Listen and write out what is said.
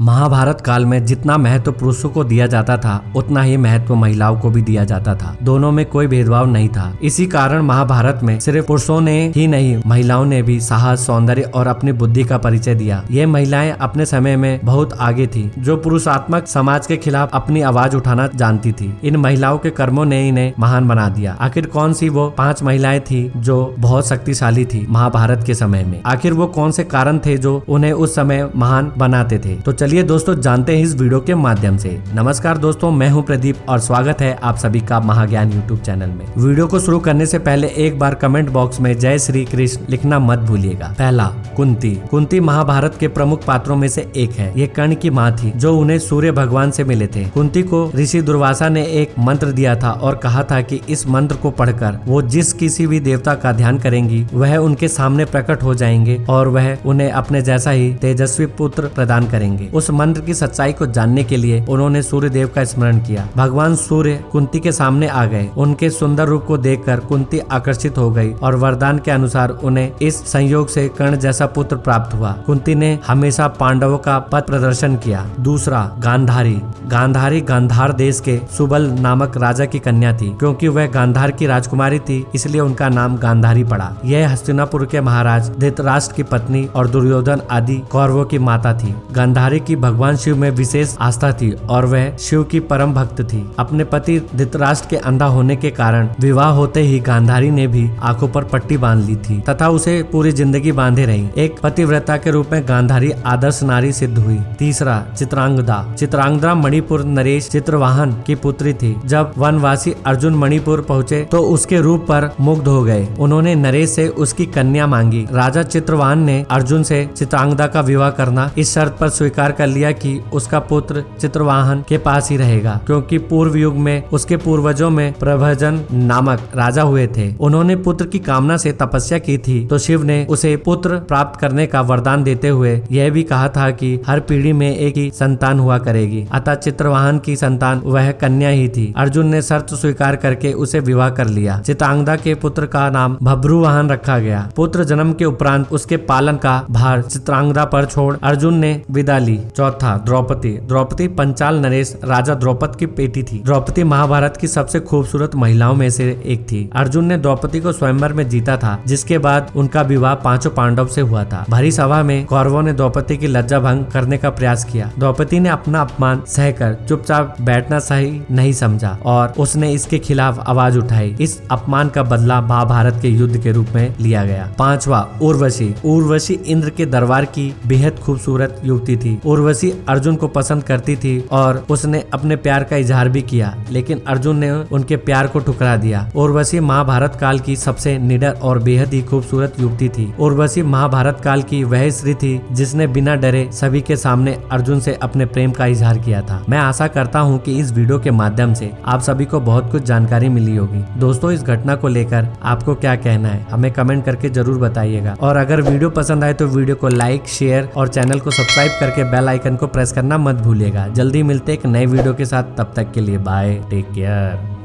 महाभारत काल में जितना महत्व पुरुषों को दिया जाता था उतना ही महत्व महिलाओं को भी दिया जाता था। दोनों में कोई भेदभाव नहीं था। इसी कारण महाभारत में सिर्फ पुरुषों ने ही नहीं, महिलाओं ने भी साहस, सौंदर्य और अपनी बुद्धि का परिचय दिया। ये महिलाएं अपने समय में बहुत आगे थी, जो पुरुषात्मक समाज के खिलाफ अपनी आवाज उठाना जानती थी। इन महिलाओं के कर्मों ने इन्हें महान बना दिया। आखिर कौन सी वो 5 महिलाएं थी जो बहुत शक्तिशाली थी महाभारत के समय में? आखिर वो कौन से कारण थे जो उन्हें उस समय महान बनाते थे? तो चलिए दोस्तों जानते हैं इस वीडियो के माध्यम से। नमस्कार दोस्तों, मैं हूं प्रदीप और स्वागत है आप सभी का महाज्ञान यूट्यूब चैनल में। वीडियो को शुरू करने से पहले एक बार कमेंट बॉक्स में जय श्री कृष्ण लिखना मत भूलिएगा। पहला, कुंती। कुंती महाभारत के प्रमुख पात्रों में से एक है। ये कर्ण की माँ थी जो उन्हें सूर्य भगवान से मिले थे। कुंती को ऋषि दुर्वासा ने एक मंत्र दिया था और कहा था कि इस मंत्र को पढ़कर वो जिस किसी भी देवता का ध्यान करेंगी वह उनके सामने प्रकट हो जाएंगे और वह उन्हें अपने जैसा ही तेजस्वी पुत्र प्रदान करेंगे। उस मंत्र की सच्चाई को जानने के लिए उन्होंने सूर्य देव का स्मरण किया। भगवान सूर्य कुंती के सामने आ गए। उनके सुंदर रूप को देखकर कुंती आकर्षित हो गई और वरदान के अनुसार उन्हें इस संयोग से कर्ण जैसा पुत्र प्राप्त हुआ। कुंती ने हमेशा पांडवों का पथ प्रदर्शन किया। दूसरा, गांधारी। गांधारी गांधार देश के सुबल नामक राजा की कन्या थी। क्योंकि वह गांधार की राजकुमारी थी इसलिए उनका नाम गांधारी पड़ा। यह हस्तिनापुर के महाराज धृतराष्ट्र की पत्नी और दुर्योधन आदि कौरवों की माता थी। गांधारी की भगवान शिव में विशेष आस्था थी और वह शिव की परम भक्त थी। अपने पति धृतराष्ट्र के अंधा होने के कारण विवाह होते ही गांधारी ने भी आंखों पर पट्टी बांध ली थी तथा उसे पूरी जिंदगी बांधे रही। एक पतिव्रता के रूप में गांधारी आदर्श नारी सिद्ध हुई। तीसरा, चित्रांगदा। चित्रांगदा मणिपुर नरेश चित्रवाहन की पुत्री थी। जब वनवासी अर्जुन मणिपुर पहुँचे तो उसके रूप पर मुग्ध हो गए। उन्होंने नरेश से उसकी कन्या मांगी। राजा चित्रवाहन ने अर्जुन से चित्रांगदा का विवाह करना इस शर्त पर स्वीकार कर लिया कि उसका पुत्र चित्रवाहन के पास ही रहेगा, क्योंकि पूर्व युग में उसके पूर्वजों में प्रभजन नामक राजा हुए थे। उन्होंने पुत्र की कामना से तपस्या की थी तो शिव ने उसे पुत्र प्राप्त करने का वरदान देते हुए यह भी कहा था कि हर पीढ़ी में एक ही संतान हुआ करेगी। अतः चित्रवाहन की संतान वह कन्या ही थी। अर्जुन ने शर्त स्वीकार करके उसे विवाह कर लिया। चित्रांगदा के पुत्र का नाम भब्रुवाहन रखा गया। पुत्र जन्म के उपरांत उसके पालन का भार चित्रांगदा पर छोड़ अर्जुन ने विदा ली। चौथा, द्रौपदी। द्रौपदी पंचाल नरेश राजा द्रौपद की बेटी थी। द्रौपदी महाभारत की सबसे खूबसूरत महिलाओं में से एक थी। अर्जुन ने द्रौपदी को स्वयंवर में जीता था, जिसके बाद उनका विवाह 5 पांडव से हुआ था। भरी सभा में कौरवों ने द्रौपदी की लज्जा भंग करने का प्रयास किया। द्रौपदी ने अपना अपमान सहकर चुपचाप बैठना सही नहीं समझा और उसने इसके खिलाफ आवाज उठाई। इस अपमान का बदला महाभारत के युद्ध के रूप में लिया गया। पांचवा, उर्वशी। उर्वशी इंद्र के दरबार की बेहद खूबसूरत युवती थी। उर्वशी अर्जुन को पसंद करती थी और उसने अपने प्यार का इजहार भी किया, लेकिन अर्जुन ने उनके प्यार को ठुकरा दिया। उर्वशी महाभारत काल की सबसे निडर और बेहद ही खूबसूरत युवती थी। उर्वशी महाभारत काल की वह स्त्री थी जिसने बिना डरे सभी के सामने अर्जुन से अपने प्रेम का इजहार किया था। मैं आशा करता हूँ कि इस वीडियो के माध्यम से आप सभी को बहुत कुछ जानकारी मिली होगी। दोस्तों, इस घटना को लेकर आपको क्या कहना है हमें कमेंट करके जरूर बताइएगा। और अगर वीडियो पसंद आए तो वीडियो को लाइक, शेयर और चैनल को सब्सक्राइब करके बेल आइकन को प्रेस करना मत भूलिएगा। जल्दी मिलते एक नए वीडियो के साथ, तब तक के लिए बाय, टेक केयर।